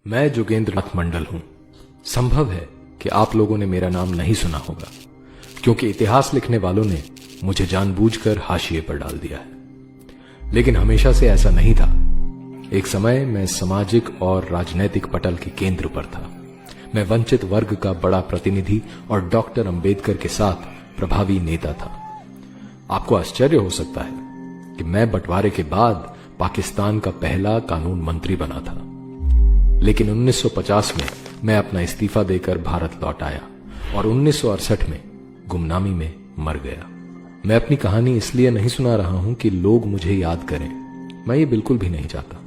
मैं जोगेंद्र नाथ मंडल हूं। संभव है कि आप लोगों ने मेरा नाम नहीं सुना होगा, क्योंकि इतिहास लिखने वालों ने मुझे जानबूझकर हाशिए पर डाल दिया है। लेकिन हमेशा से ऐसा नहीं था। एक समय मैं सामाजिक और राजनैतिक पटल के केंद्र पर था। मैं वंचित वर्ग का बड़ा प्रतिनिधि और डॉक्टर अंबेडकर के साथ प्रभावी नेता था। आपको आश्चर्य हो सकता है कि मैं बंटवारे के बाद पाकिस्तान का पहला कानून मंत्री बना था, लेकिन 1950 में मैं अपना इस्तीफा देकर भारत लौट आया और 1968 में गुमनामी में मर गया। मैं अपनी कहानी इसलिए नहीं सुना रहा हूं कि लोग मुझे याद करें। मैं ये बिल्कुल भी नहीं चाहता।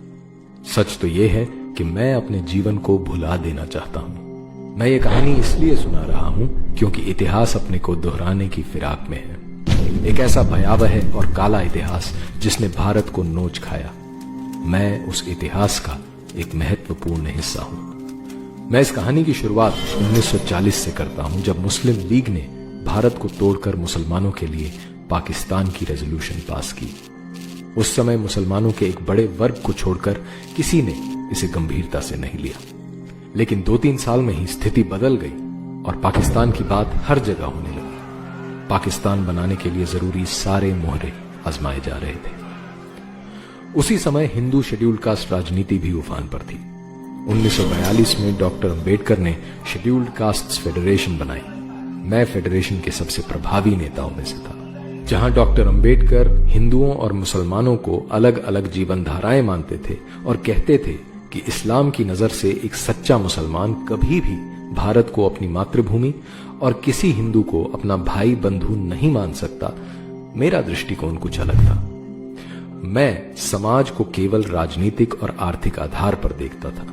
सच तो यह है कि मैं अपने जीवन को भुला देना चाहता हूं। मैं ये कहानी इसलिए सुना रहा हूं क्योंकि इतिहास अपने को दोहराने की फिराक में है। एक ऐसा भयावह और काला इतिहास जिसने भारत को नोच खाया। मैं उस इतिहास का एक महत्वपूर्ण हिस्सा हूं। मैं इस कहानी की शुरुआत 1940 से करता हूं, जब मुस्लिम लीग ने भारत को तोड़कर मुसलमानों के लिए पाकिस्तान की रेजोल्यूशन पास की। उस समय मुसलमानों के एक बड़े वर्ग को छोड़कर किसी ने इसे गंभीरता से नहीं लिया। लेकिन 2-3 साल में ही स्थिति बदल गई और पाकिस्तान की बात हर जगह होने लगी। पाकिस्तान बनाने के लिए जरूरी सारे मोहरे आजमाए जा रहे थे। उसी समय हिंदू शेड्यूल कास्ट राजनीति भी उफान पर थी। 1942 में डॉक्टर अंबेडकर ने शेड्यूल्ड कास्ट्स फेडरेशन बनाई। मैं फेडरेशन के सबसे प्रभावी नेताओं में से था। जहां डॉक्टर अंबेडकर हिंदुओं और मुसलमानों को अलग अलग जीवन धाराएं मानते थे और कहते थे कि इस्लाम की नजर से एक सच्चा मुसलमान कभी भी भारत को अपनी मातृभूमि और किसी हिंदू को अपना भाई बंधु नहीं मान सकता, मेरा दृष्टिकोण कुछ अलग था। मैं समाज को केवल राजनीतिक और आर्थिक आधार पर देखता था।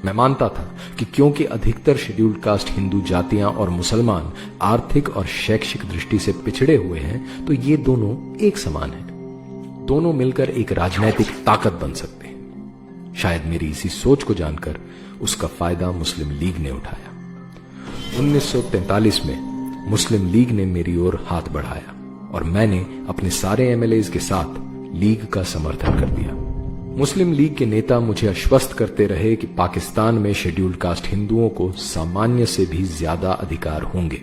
मैं मानता था कि क्योंकि अधिकतर शेड्यूल्ड कास्ट हिंदू जातियां और मुसलमान आर्थिक और शैक्षिक दृष्टि से पिछड़े हुए हैं, तो ये दोनों एक समान हैं। दोनों मिलकर एक राजनीतिक ताकत बन सकते हैं। शायद मेरी इसी सोच को जानकर उसका फायदा मुस्लिम लीग ने उठाया। 1943 में मुस्लिम लीग ने मेरी ओर हाथ बढ़ाया और मैंने अपने सारे एमएलएज के साथ लीग का समर्थन कर दिया। मुस्लिम लीग के नेता मुझे आश्वस्त करते रहे कि पाकिस्तान में शेड्यूल्ड कास्ट हिंदुओं को सामान्य से भी ज्यादा अधिकार होंगे।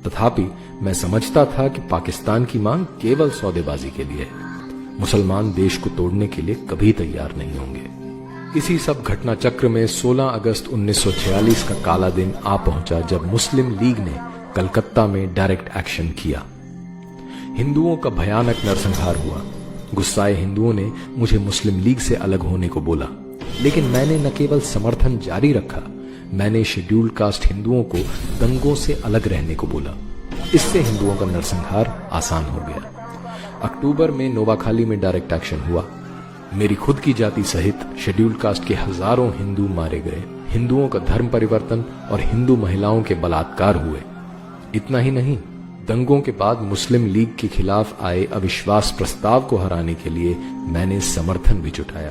तथापि मैं समझता था कि पाकिस्तान की मांग केवल सौदेबाजी के लिए है। मुसलमान देश को तोड़ने के लिए कभी तैयार नहीं होंगे। इसी सब घटना चक्र में 16 अगस्त 1946 का काला दिन आ पहुंचा, जब मुस्लिम लीग ने कलकत्ता में डायरेक्ट एक्शन किया। हिंदुओं का भयानक नरसंहार हुआ। गुस्साए हिंदुओं ने मुझे मुस्लिम लीग से अलग होने को बोला, लेकिन मैंने न केवल समर्थन जारी रखा, मैंने शेड्यूल्ड कास्ट हिंदुओं को दंगों से अलग रहने को बोला। इससे हिंदुओं का नरसंहार आसान हो गया। अक्टूबर में नोवाखाली में डायरेक्ट एक्शन हुआ। मेरी खुद की जाति सहित शेड्यूल्ड कास्ट के हजारों हिंदू मारे गए। हिंदुओं का धर्म परिवर्तन और हिंदू महिलाओं के बलात्कार हुए। इतना ही नहीं, दंगों के बाद मुस्लिम लीग के खिलाफ आए अविश्वास प्रस्ताव को हराने के लिए मैंने समर्थन भी जुटाया।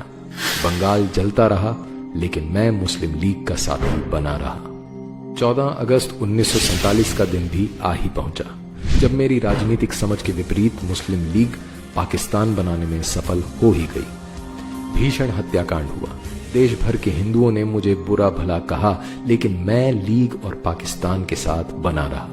बंगाल जलता रहा, लेकिन मैं मुस्लिम लीग का साथी बना रहा। 14 अगस्त 1947 का दिन भी आ ही पहुंचा, जब मेरी राजनीतिक समझ के विपरीत मुस्लिम लीग पाकिस्तान बनाने में सफल हो ही गई। भीषण हत्याकांड हुआ। देश भर के हिंदुओं ने मुझे बुरा भला कहा, लेकिन मैं लीग और पाकिस्तान के साथ बना रहा।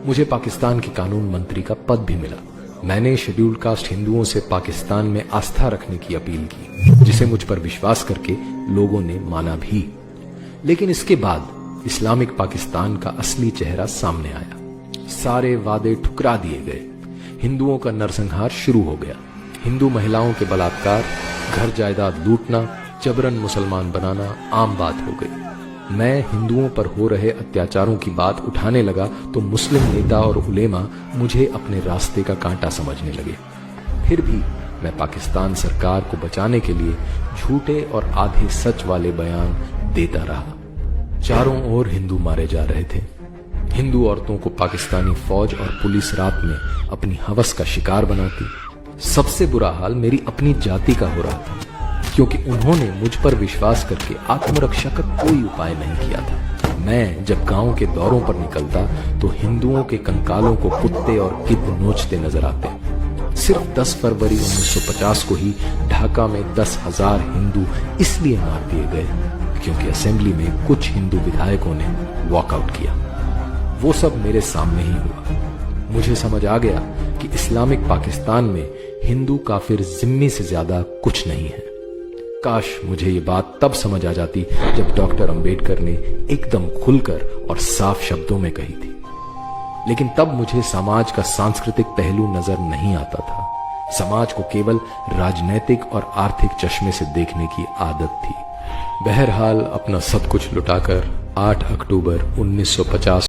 मुझे पाकिस्तान के कानून मंत्री का पद भी मिला। मैंने शेड्यूल्ड कास्ट हिंदुओं से पाकिस्तान में आस्था रखने की अपील की, जिसे मुझ पर विश्वास करके लोगों ने माना भी। लेकिन इसके बाद इस्लामिक पाकिस्तान का असली चेहरा सामने आया। सारे वादे ठुकरा दिए गए। हिंदुओं का नरसंहार शुरू हो गया। हिंदू महिलाओं के बलात्कार, घर जायदाद लूटना, जबरन मुसलमान बनाना आम बात हो गई। मैं हिंदुओं पर हो रहे अत्याचारों की बात उठाने लगा तो मुस्लिम नेता और उलेमा मुझे अपने रास्ते का कांटा समझने लगे। फिर भी मैं पाकिस्तान सरकार को बचाने के लिए झूठे और आधे सच वाले बयान देता रहा। चारों ओर हिंदू मारे जा रहे थे। हिंदू औरतों को पाकिस्तानी फौज और पुलिस रात में अपनी हवस का शिकार बनाती। सबसे बुरा हाल मेरी अपनी जाति का हो रहा था, क्योंकि उन्होंने मुझ पर विश्वास करके आत्मरक्षा का कोई उपाय नहीं किया था। मैं जब गांव के दौरों पर निकलता तो हिंदुओं के कंकालों को कुत्ते और गिद्ध नोचते नजर आते। सिर्फ 10 फरवरी 1950 को ही ढाका में 10,000 हिंदू इसलिए मार दिए गए क्योंकि असेंबली में कुछ हिंदू विधायकों ने वॉकआउट किया। वो सब मेरे सामने ही हुआ। मुझे समझ आ गया कि इस्लामिक पाकिस्तान में हिंदू काफिर जिम्मी से ज्यादा कुछ नहीं है। काश मुझे ये बात तब समझ आ जाती जब डॉक्टर अंबेडकर ने एकदम खुलकर और साफ शब्दों में कही थी। लेकिन तब मुझे समाज का सांस्कृतिक पहलू नजर नहीं आता था। समाज को केवल राजनैतिक और आर्थिक चश्मे से देखने की आदत थी। बहरहाल अपना सब कुछ लुटाकर 8 अक्टूबर 1950